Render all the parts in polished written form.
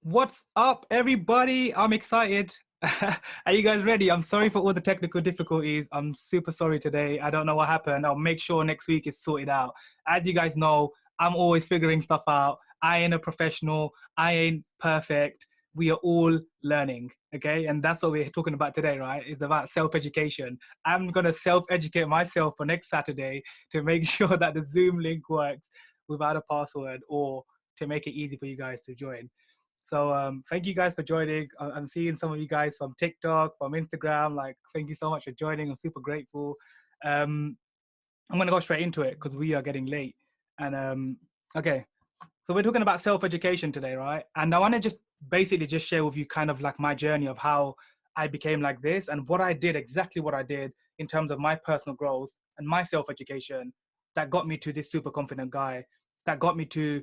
What's up, everybody? I'm excited. Are you guys ready? I'm sorry for all the technical difficulties. I'm super sorry today. I don't know what happened. I'll make sure next week is sorted out. As you guys know, I'm always figuring stuff out. I ain't a professional. I ain't perfect. We are all learning, okay? And that's what we're talking about today, right? It's about self-education. I'm going to self-educate myself for next Saturday to make sure that the Zoom link works without a password, or to make it easy for you guys to join. So thank you guys for joining. I'm seeing some of you guys from TikTok, from Instagram. Like, thank you so much for joining. I'm super grateful. Um, I'm gonna go straight into it because we are getting late. And okay, so we're talking about self-education today, right? And I want to just basically just share with you kind of like my journey of how I became like this and what I did, exactly what I did in terms of my personal growth and my self-education that got me to this super confident guy, that got me to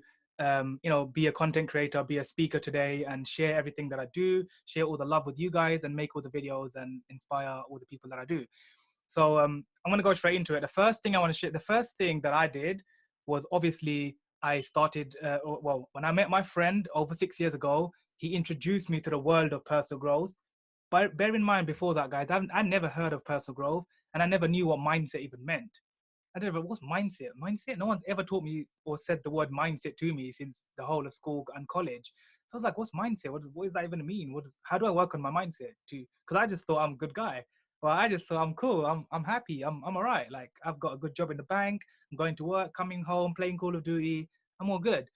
be a content creator, be a speaker today, and share everything that I do, share all the love with you guys, and make all the videos and inspire all the people that I do. So I'm going to go straight into it. The first thing I want to share, the first thing that I did was obviously I started, when I met my friend over 6 years ago, he introduced me to the world of personal growth. But bear in mind, before that, guys, I never heard of personal growth, and I never knew what mindset even meant. I don't know, what's mindset? Mindset? No one's ever taught me or said the word mindset to me since the whole of school and college. So I was like, what's mindset? What does that even mean? How do I work on my mindset? Because I just thought I'm a good guy. Well, I just thought I'm cool. I'm happy. I'm all right. Like, I've got a good job in the bank. I'm going to work, coming home, playing Call of Duty. I'm all good.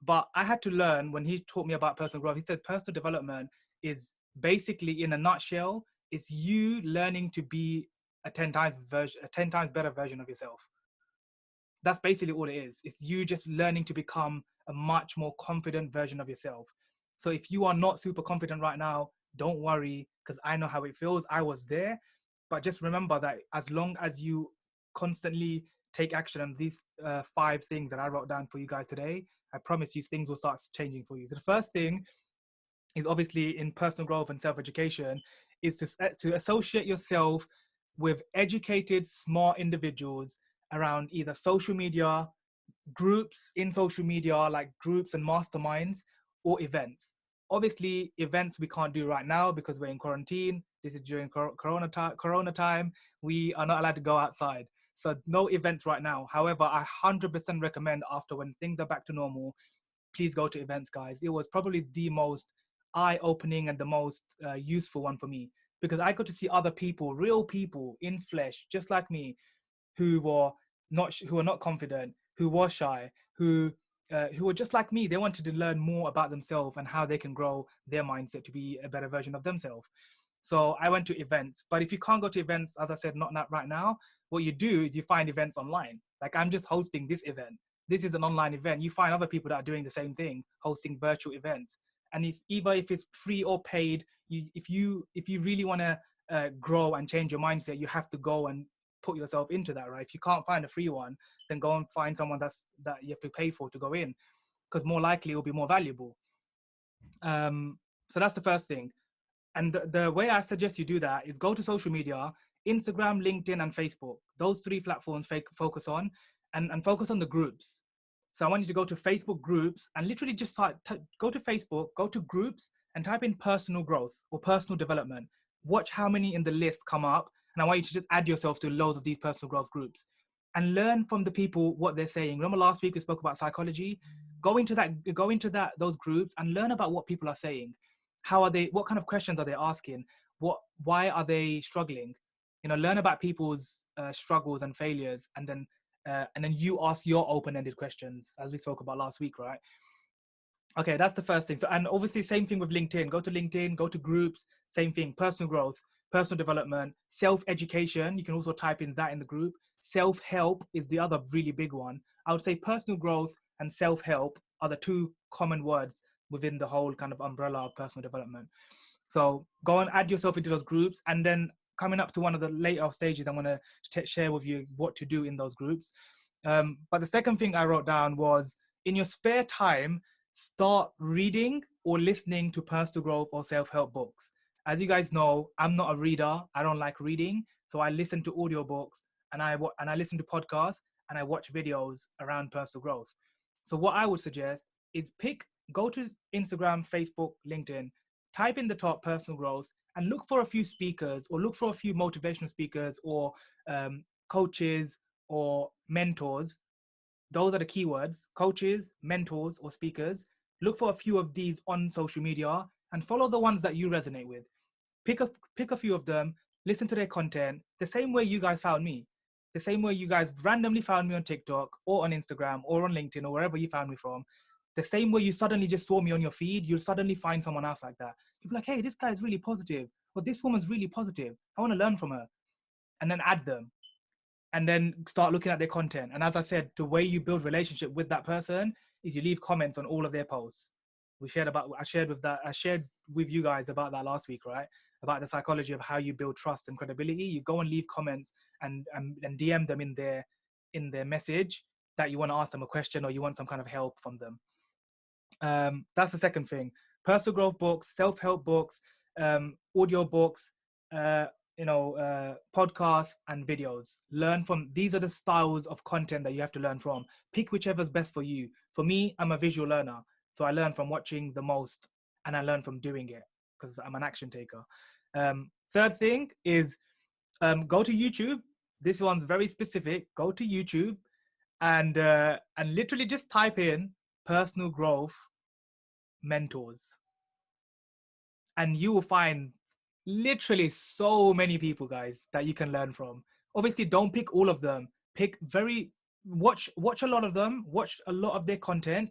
But I had to learn when he taught me about personal growth. He said personal development is basically, in a nutshell, it's you learning to be a 10 times better version of yourself. That's basically all it is. It's you just learning to become a much more confident version of yourself. So if you are not super confident right now, don't worry, because I know how it feels. I was there. But just remember that as long as you constantly take action on these 5 things that I wrote down for you guys today, I promise you things will start changing for you. So the first thing is, obviously, in personal growth and self-education, is to associate yourself with educated, smart individuals around either social media, groups in social media, like groups and masterminds, or events. Obviously, events we can't do right now because we're in quarantine. This is during Corona time. We are not allowed to go outside. So no events right now. However, I 100% recommend, after when things are back to normal, please go to events, guys. It was probably the most eye-opening and the most useful one for me, because I got to see other people, real people in flesh, just like me, who were not confident, who were shy, who were just like me. They wanted to learn more about themselves and how they can grow their mindset to be a better version of themselves. So I went to events. But if you can't go to events, as I said, not right now, what you do is you find events online. Like, I'm just hosting this event. This is an online event. You find other people that are doing the same thing, hosting virtual events. And it's either, if it's free or paid, if you really want to grow and change your mindset, you have to go and put yourself into that, right? If you can't find a free one, then go and find someone that you have to pay for to go in, because more likely it will be more valuable. So that's the first thing. And the way I suggest you do that is go to social media: Instagram, LinkedIn, and Facebook. Those 3 platforms focus on, and focus on the groups. So I want you to go to Facebook groups and literally just go to Facebook, go to groups, and type in personal growth or personal development. Watch how many in the list come up. And I want you to just add yourself to loads of these personal growth groups and learn from the people what they're saying. Remember last week we spoke about psychology? Go into those groups and learn about what people are saying. How are they? What kind of questions are they asking? Why are they struggling? Learn about people's struggles and failures, and then you ask your open-ended questions, as we spoke about last week, right? Okay, that's the first thing. So, and obviously, same thing with LinkedIn. Go to LinkedIn, go to groups, same thing. Personal growth, personal development, self-education. You can also type in that in the group. Self-help is the other really big one. I would say personal growth and self-help are the 2 common words within the whole kind of umbrella of personal development. So go and add yourself into those groups. And then coming up to one of the later stages, I'm going to share with you what to do in those groups. But the second thing I wrote down was, in your spare time, start reading or listening to personal growth or self-help books. As you guys know, I'm not a reader. I don't like reading. So I listen to audiobooks, and I listen to podcasts, and I watch videos around personal growth. So what I would suggest is pick go to Instagram, Facebook, LinkedIn, type in the top personal growth, and look for a few speakers, or look for a few motivational speakers, or coaches or mentors. Those are the keywords: coaches, mentors, or speakers. Look for a few of these on social media and follow the ones that you resonate with. Pick a few of them, listen to their content, the same way you guys found me, the same way you guys randomly found me on TikTok or on Instagram or on LinkedIn or wherever you found me from. The same way you suddenly just saw me on your feed, you'll suddenly find someone else like that. You'll be like, hey, this guy's really positive, or this woman's really positive, I want to learn from her. And then add them, and then start looking at their content. And as I said, the way you build relationship with that person is you leave comments on all of their posts. I shared with you guys about that last week, right? About the psychology of how you build trust and credibility. You go and leave comments and DM them in their message that you want to ask them a question or you want some kind of help from them. That's the second thing. Personal growth books, self-help books, audio books, podcasts and videos. Learn from, these are the styles of content that you have to learn from. Pick whichever's best for you. For me, I'm a visual learner, so I learn from watching the most, and I learn from doing it because I'm an action taker. Third thing is go to YouTube. This one's very specific. Go to YouTube and literally just type in personal growth mentors, and you will find literally so many people, guys, that you can learn from. Obviously, don't pick all of them. Watch a lot of them. Watch a lot of their content.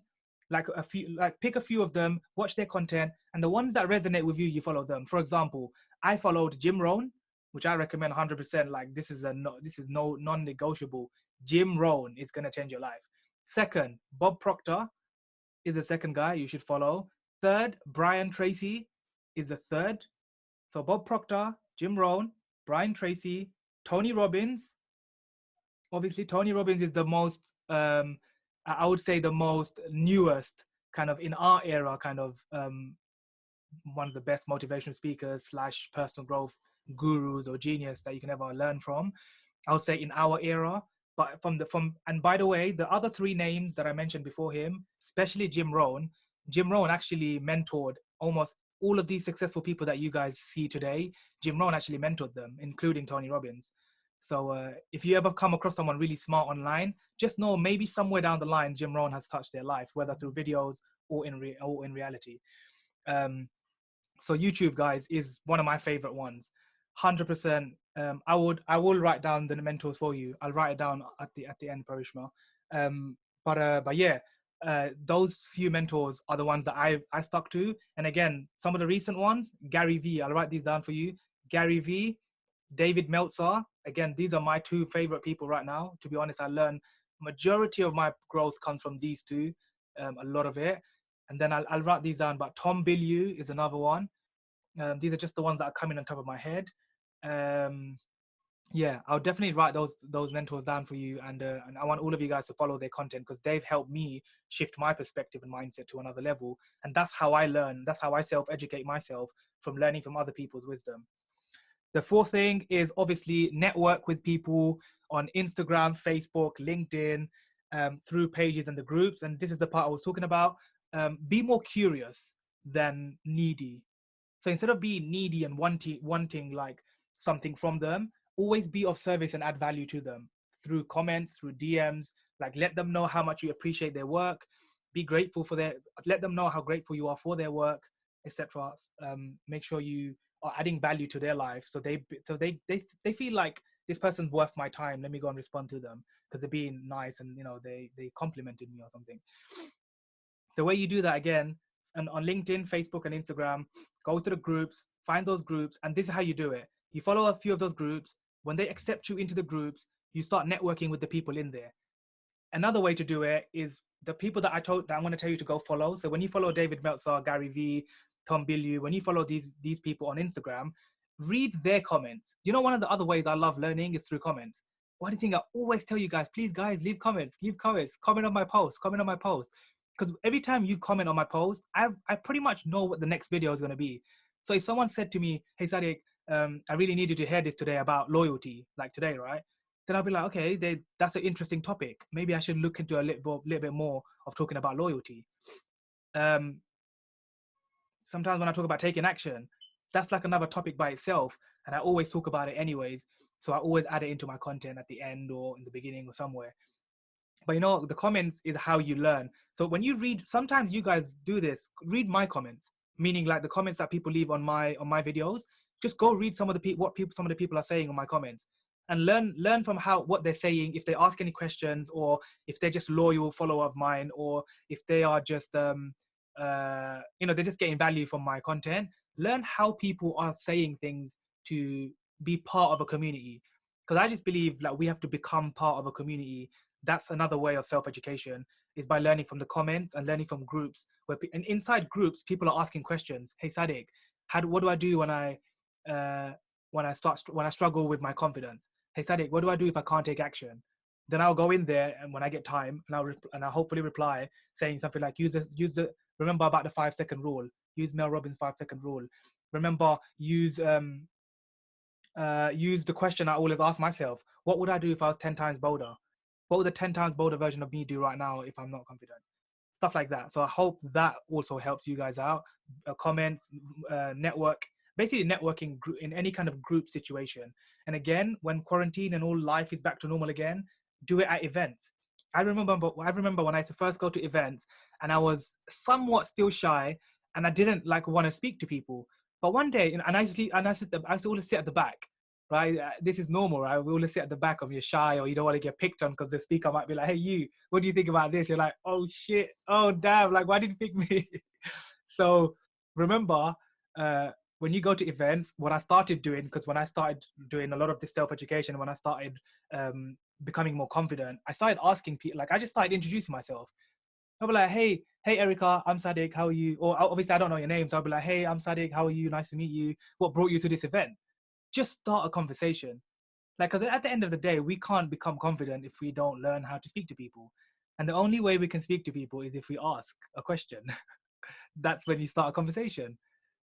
Pick a few of them. Watch their content, and the ones that resonate with you, you follow them. For example, I followed Jim Rohn, which I recommend 100%. Like this is no non-negotiable. Jim Rohn is gonna change your life. Second, Bob Proctor is the second guy you should follow. Third, Brian Tracy is the third. So Bob Proctor, Jim Rohn, Brian Tracy, Tony Robbins. Obviously, Tony Robbins is the most, I would say, the most newest kind of in our era, kind of one of the best motivational speakers slash personal growth gurus or genius that you can ever learn from. I would say in our era. But and by the way, the other three names that I mentioned before him, especially Jim Rohn actually mentored almost all of these successful people that you guys see today. Jim Rohn actually mentored them, including Tony Robbins. So if you ever come across someone really smart online, just know maybe somewhere down the line, Jim Rohn has touched their life, whether through videos or in reality. So YouTube, guys, is one of my favorite ones. 100%. I will write down the mentors for you. I'll write it down at the end, Parishma. But yeah, those few mentors are the ones that I stuck to. And again, some of the recent ones, Gary V. I'll write these down for you. Gary V, David Meltzer. Again, these are my two favorite people right now. To be honest, I learn majority of my growth comes from these two, a lot of it. And then I'll write these down. But Tom Bilyeu is another one. These are just the ones that are coming on top of my head. Yeah, I'll definitely write those mentors down for you, and I want all of you guys to follow their content because they've helped me shift my perspective and mindset to another level. And that's how I learn. That's how I self-educate myself, from learning from other people's wisdom. The fourth thing is obviously network with people on Instagram, Facebook, LinkedIn, through pages and the groups. And this is the part I was talking about. Be more curious than needy. So instead of being needy and wanting like something from them, always be of service and add value to them through comments, through DMs. Like, let them know how much you appreciate their work. Be grateful for let them know how grateful you are for their work, etc. Make sure you are adding value to their life, so they feel like this person's worth my time. Let me go and respond to them because they're being nice and they complimented me or something. The way you do that, again, and on LinkedIn, Facebook, and Instagram, go to the groups, find those groups, and this is how you do it. You follow a few of those groups. When they accept you into the groups, you start networking with the people in there. Another way to do it is the people that I'm going to tell you to go follow. So when you follow David Meltzer, Gary V, Tom Bilyeu, when you follow these people on Instagram, read their comments. You know, one of the other ways I love learning is through comments. One thing I always tell you guys, please guys, leave comments, comment on my post, because every time you comment on my post, I pretty much know what the next video is going to be. So if someone said to me, hey Sadiq, I really needed to hear this today about loyalty, like today, right? Then I'll be like, okay, that's an interesting topic. Maybe I should look into a little bit more of talking about loyalty. um, sometimes when I talk about taking action, that's like another topic by itself. And I always talk about it anyways. So I always add it into my content at the end or in the beginning or somewhere. But the comments is how you learn. So when you read, sometimes you guys do this, read my comments, meaning like the comments that people leave on my videos. Just go read some of the some of the people are saying on my comments, and learn from what they're saying. If they ask any questions, or if they're just loyal follower of mine, or if they are just they're just getting value from my content. Learn how people are saying things to be part of a community, because I just believe like we have to become part of a community. That's another way of self-education, is by learning from the comments and learning from groups and inside groups people are asking questions. Hey Sadiq, what do I do uh, when I struggle with my confidence? Hey Sadiq, what do I do if I can't take action? Then I'll go in there, and when I get time, and I'll hopefully reply saying something like, remember about the 5-second rule. Use Mel Robbins' 5-second rule. Remember, use the question I always ask myself: what would I do if I was 10 times bolder? What would the 10 times bolder version of me do right now if I'm not confident? Stuff like that. So I hope that also helps you guys out. Comments, network, basically networking in any kind of group situation. And again, when quarantine and all life is back to normal again, do it at events. I remember when I used to first go to events, and I was somewhat still shy, and I didn't like want to speak to people. But one day, and I used to always sit at the back, right? This is normal, right? We always sit at the back of you're shy or you don't want to get picked on because the speaker might be like, hey, you, what do you think about this? You're like, oh shit, oh damn, like, why did you pick me? So remember, when you go to events, what I started doing, because when I started doing a lot of this self-education, when I started becoming more confident, I started asking people, like I just started introducing myself. I'll be like, hey, Erica, I'm Sadiq, how are you? Or obviously I don't know your name, so I'll be like, hey, I'm Sadiq, how are you? Nice to meet you. What brought you to this event? Just start a conversation. Like, because at the end of the day, we can't become confident if we don't learn how to speak to people. And the only way we can speak to people is if we ask a question. That's when you start a conversation.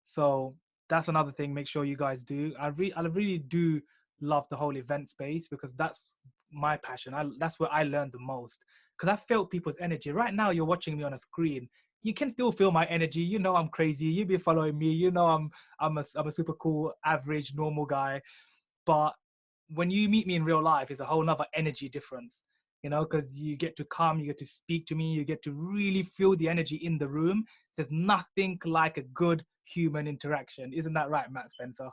So that's another thing. Make sure you guys do. I really do love the whole event space, because that's my passion. That's where I learned the most, because I felt people's energy. Right now, you're watching me on a screen. You can still feel my energy. You know I'm crazy. You've been following me. You know I'm a super cool, average, normal guy. But when you meet me in real life, it's a whole nother energy difference, because you get to come, you get to speak to me, you get to really feel the energy in the room. There's nothing like a good human interaction. Isn't that right, Matt Spencer?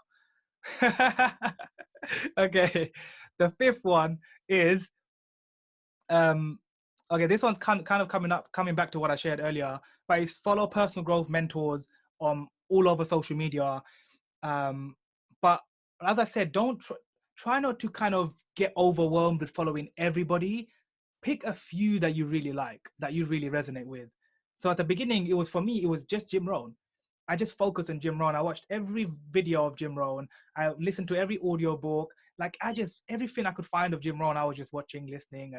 Okay. The fifth one is, okay, this one's kind of coming back to what I shared earlier, but it's follow personal growth mentors all over social media. But as I said, don't try not to kind of get overwhelmed with following everybody. Pick a few that you really like, that you really resonate with. So at the beginning, for me, it was just Jim Rohn. I just focused on Jim Rohn. I watched every video of Jim Rohn. I listened to every audio book. Like everything I could find of Jim Rohn, I was just watching, listening.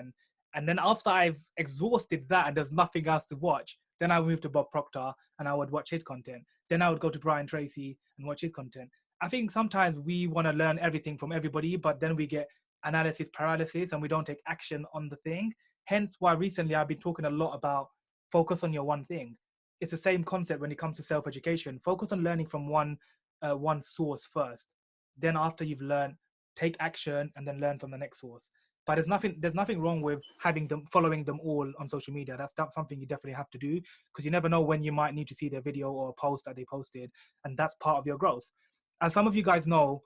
And then after I've exhausted that and there's nothing else to watch, then I moved to Bob Proctor and I would watch his content. Then I would go to Brian Tracy and watch his content. I think sometimes we want to learn everything from everybody, but then we get analysis paralysis and we don't take action on the thing. Hence why recently I've been talking a lot about focus on your one thing. It's the same concept when it comes to self-education. Focus on learning from one source first. Then after you've learned, take action and then learn from the next source. But there's nothing wrong with following them all on social media. That's something you definitely have to do, because you never know when you might need to see their video or a post that they posted, and that's part of your growth. As some of you guys know,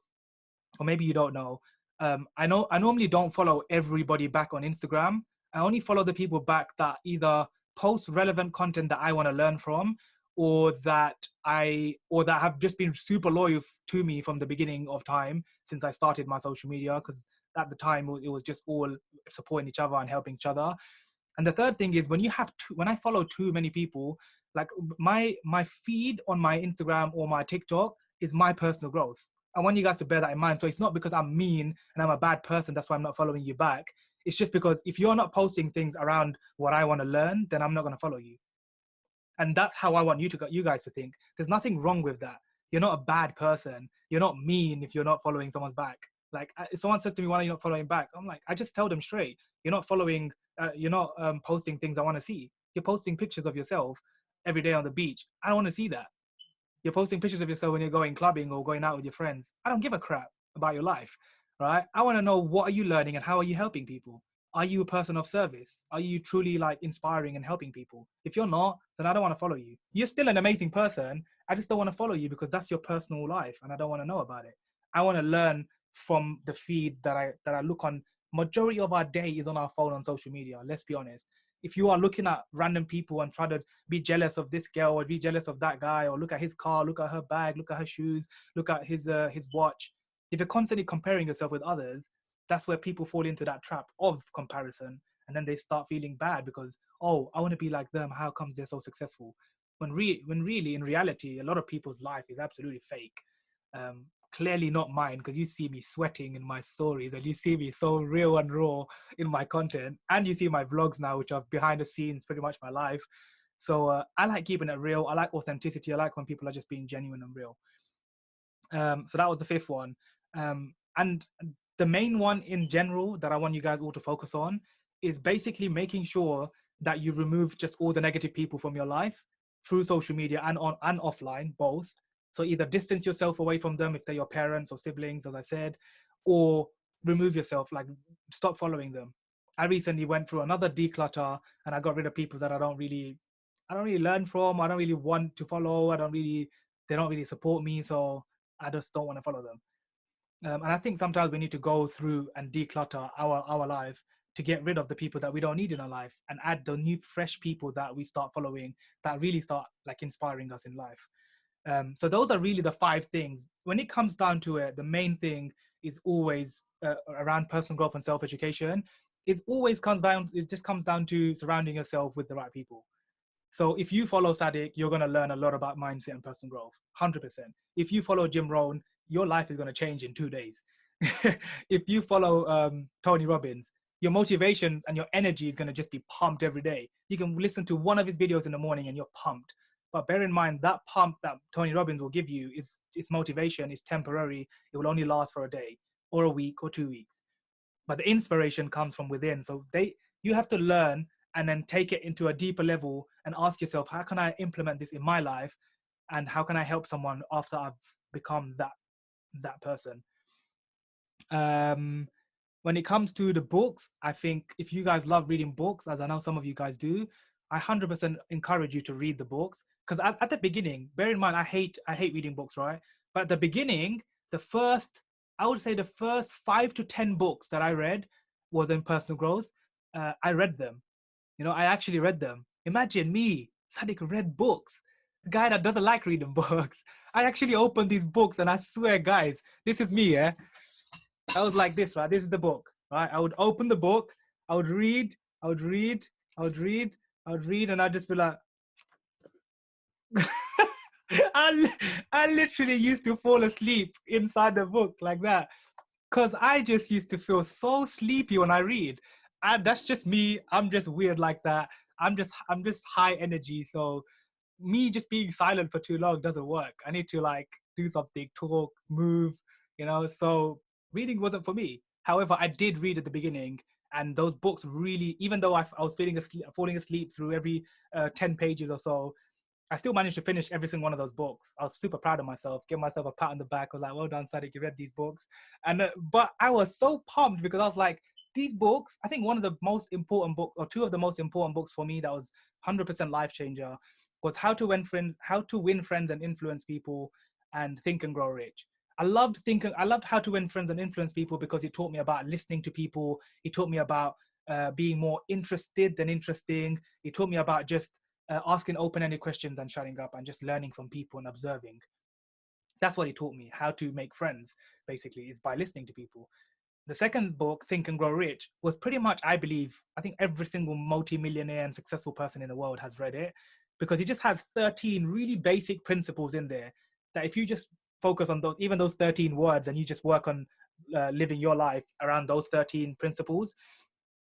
or maybe you don't know, I normally don't follow everybody back on Instagram. I only follow the people back that either post relevant content that I want to learn from, or that have just been super loyal to me from the beginning of time since I started my social media, because at the time it was just all supporting each other and helping each other. And the third thing is, when I follow too many people, like my feed on my Instagram or my TikTok is my personal growth. I want you guys to bear that in mind. So it's not because I'm mean and I'm a bad person, that's why I'm not following you back. It's just because if you're not posting things around what I want to learn, then I'm not going to follow you. And that's how I want you guys to think. There's nothing wrong with that. You're not a bad person. You're not mean if you're not following someone's back. Like, if someone says to me, why are you not following back? I'm like, I just tell them straight. You're not following, you're not posting things I want to see. You're posting pictures of yourself. every day on the beach. I don't want to see that. You're posting pictures of yourself when you're going clubbing or going out with your friends. I don't give a crap about your life, right? I want to know, what are you learning and how are you helping people? Are you a person of service? Are you truly like inspiring and helping people? If you're not, then I don't want to follow you. You're still an amazing person. I just don't want to follow you because that's your personal life and I don't want to know about it. I want to learn from the feed that I look on. Majority of our day is on our phone on social media. Let's be honest. If you are looking at random people and try to be jealous of this girl or be jealous of that guy, or look at his car, look at her bag, look at her shoes, look at his watch, if you're constantly comparing yourself with others, that's where people fall into that trap of comparison, and then they start feeling bad because, oh, I want to be like them. How comes they're so successful? When really in reality, a lot of people's life is absolutely fake. Clearly not mine, because you see me sweating in my stories and you see me so real and raw in my content, and you see my vlogs now, which are behind the scenes, pretty much my life. So I like keeping it real. I like authenticity. I like when people are just being genuine and real. So that was the fifth one. And the main one in general that I want you guys all to focus on is basically making sure that you remove just all the negative people from your life through social media and on and offline, both. So either distance yourself away from them if they're your parents or siblings, as I said, or remove yourself, like stop following them. I recently went through another declutter and I got rid of people that I don't really learn from. I don't really want to follow. They don't really support me. So I just don't want to follow them. And I think sometimes we need to go through and declutter our life to get rid of the people that we don't need in our life and add the new fresh people that we start following that really start like inspiring us in life. So those are really the five things. When it comes down to it, the main thing is always around personal growth and self-education. It just comes down to surrounding yourself with the right people. So if you follow Sadiq, you're going to learn a lot about mindset and personal growth, 100%. If you follow Jim Rohn, your life is going to change in 2 days. If you follow Tony Robbins, your motivation and your energy is going to just be pumped every day. You can listen to one of his videos in the morning and you're pumped. But bear in mind, that pump that Tony Robbins will give you is motivation, is temporary. It will only last for a day or a week or 2 weeks. But the inspiration comes from within. So you have to learn and then take it into a deeper level and ask yourself, how can I implement this in my life? And how can I help someone after I've become that person? When it comes to the books, I think if you guys love reading books, as I know some of you guys do, I 100% encourage you to read the books. Because at the beginning, bear in mind, I hate reading books, right? But at the beginning, I would say the first 5 to 10 books that I read was in personal growth. I read them. I actually read them. Imagine me, Sadiq, read books. The guy that doesn't like reading books. I actually opened these books and I swear, guys, this is me, yeah? I was like this, right? This is the book, right? I would open the book, I would read, I would read, I would read, I would read, and I'd just be like, I literally used to fall asleep inside the book like that. Because I just used to feel so sleepy when I read. And that's just me. I'm just weird like that. I'm just high energy. So me just being silent for too long doesn't work. I need to like do something, talk, move. So reading wasn't for me. However, I did read at the beginning, and those books really, even though I was falling asleep through every 10 pages or so, I still managed to finish every single one of those books. I was super proud of myself, give myself a pat on the back. I was like, well done, Sadiq, you read these books. And but I was so pumped because I was like, these books, I think one of the most important books, or two of the most important books for me that was 100% life changer, was How to Win Friends and Influence People, and Think and Grow Rich. I loved How to Win Friends and Influence People because it taught me about listening to people. It taught me about being more interested than interesting. It taught me about just asking open-ended questions and shutting up and just learning from people and observing. That's what he taught me. How to make friends, basically, is by listening to people. The second book, Think and Grow Rich, was pretty much, I think every single multi-millionaire and successful person in the world has read it, because it just has 13 really basic principles in there that if you just focus on those 13 words, and you just work on living your life around those 13 principles,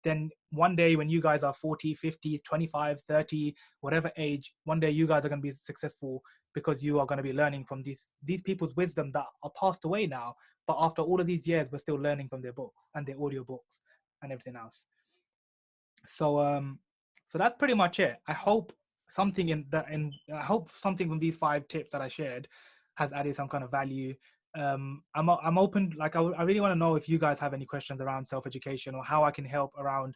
then one day when you guys are 40, 50, 25, 30, whatever age, one day you guys are going to be successful because you are going to be learning from these people's wisdom that are passed away now. But after all of these years, we're still learning from their books and their audio books and everything else. So that's pretty much it. I hope something in that, and I hope something from these 5 tips that I shared has added some kind of value. I'm open. Like I really want to know if you guys have any questions around self-education or how I can help around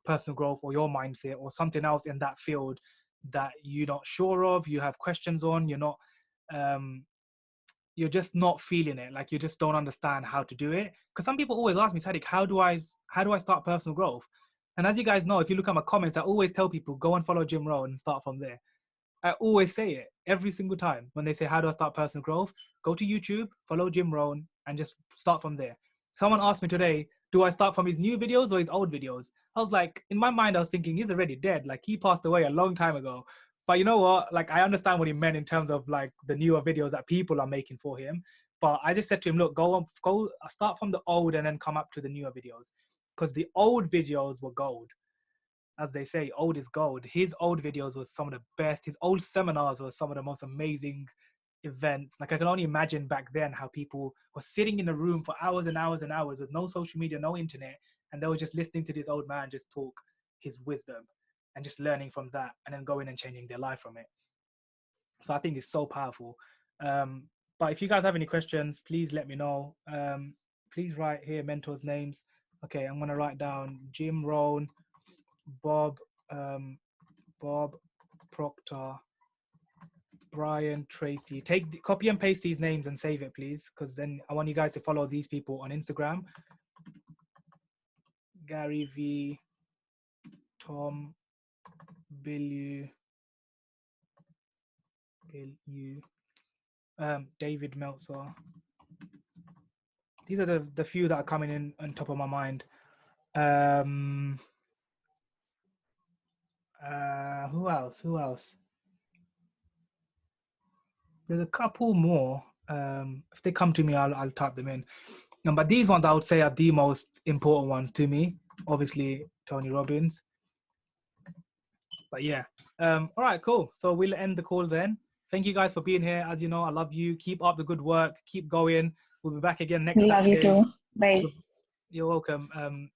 personal growth or your mindset or something else in that field that you're not sure of, you have questions on, um, you're just not feeling it, like you just don't understand how to do it. Because some people always ask me, Sadiq, how do I start personal growth? And as you guys know, if you look at my comments, I always tell people, go and follow Jim Rohn and start from there. I always say it every single time when they say, how do I start personal growth? Go to YouTube, follow Jim Rohn, and just start from there. Someone asked me today, do I start from his new videos or his old videos? I was like, in my mind, I was thinking he's already dead. Like he passed away a long time ago. But you know what? Like I understand what he meant in terms of like the newer videos that people are making for him. But I just said to him, look, go start from the old and then come up to the newer videos. Because the old videos were gold. As they say, old is gold. His old videos were some of the best. His old seminars were some of the most amazing events. Like I can only imagine back then how people were sitting in a room for hours and hours and hours with no social media, no internet, and they were just listening to this old man just talk his wisdom and just learning from that and then going and changing their life from it. So I think it's so powerful. But if you guys have any questions, please let me know. Please write here mentors' names. Okay, I'm gonna write down Jim Rohn, Bob Proctor, Brian Tracy. Copy and paste these names and save it, please, because then I want you guys to follow these people on Instagram. Gary V, Tom Bilyeu, David Meltzer. These are the few that are coming in on top of my mind. Who else? There's a couple more. If they come to me, I'll type them in. No, but these ones I would say are the most important ones to me. Obviously, Tony Robbins. But yeah. All right, cool. So we'll end the call then. Thank you guys for being here. As you know, I love you. Keep up the good work. Keep going. We'll be back again next Saturday. Love you too. Bye. You're welcome.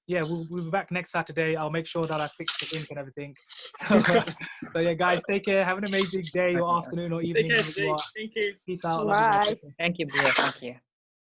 Yeah, we'll be back next Saturday. I'll make sure that I fix the link and everything. So yeah, guys, take care. Have an amazing day or afternoon or evening. Thank you. Peace out. Bye. Thank you, bro. Thank you.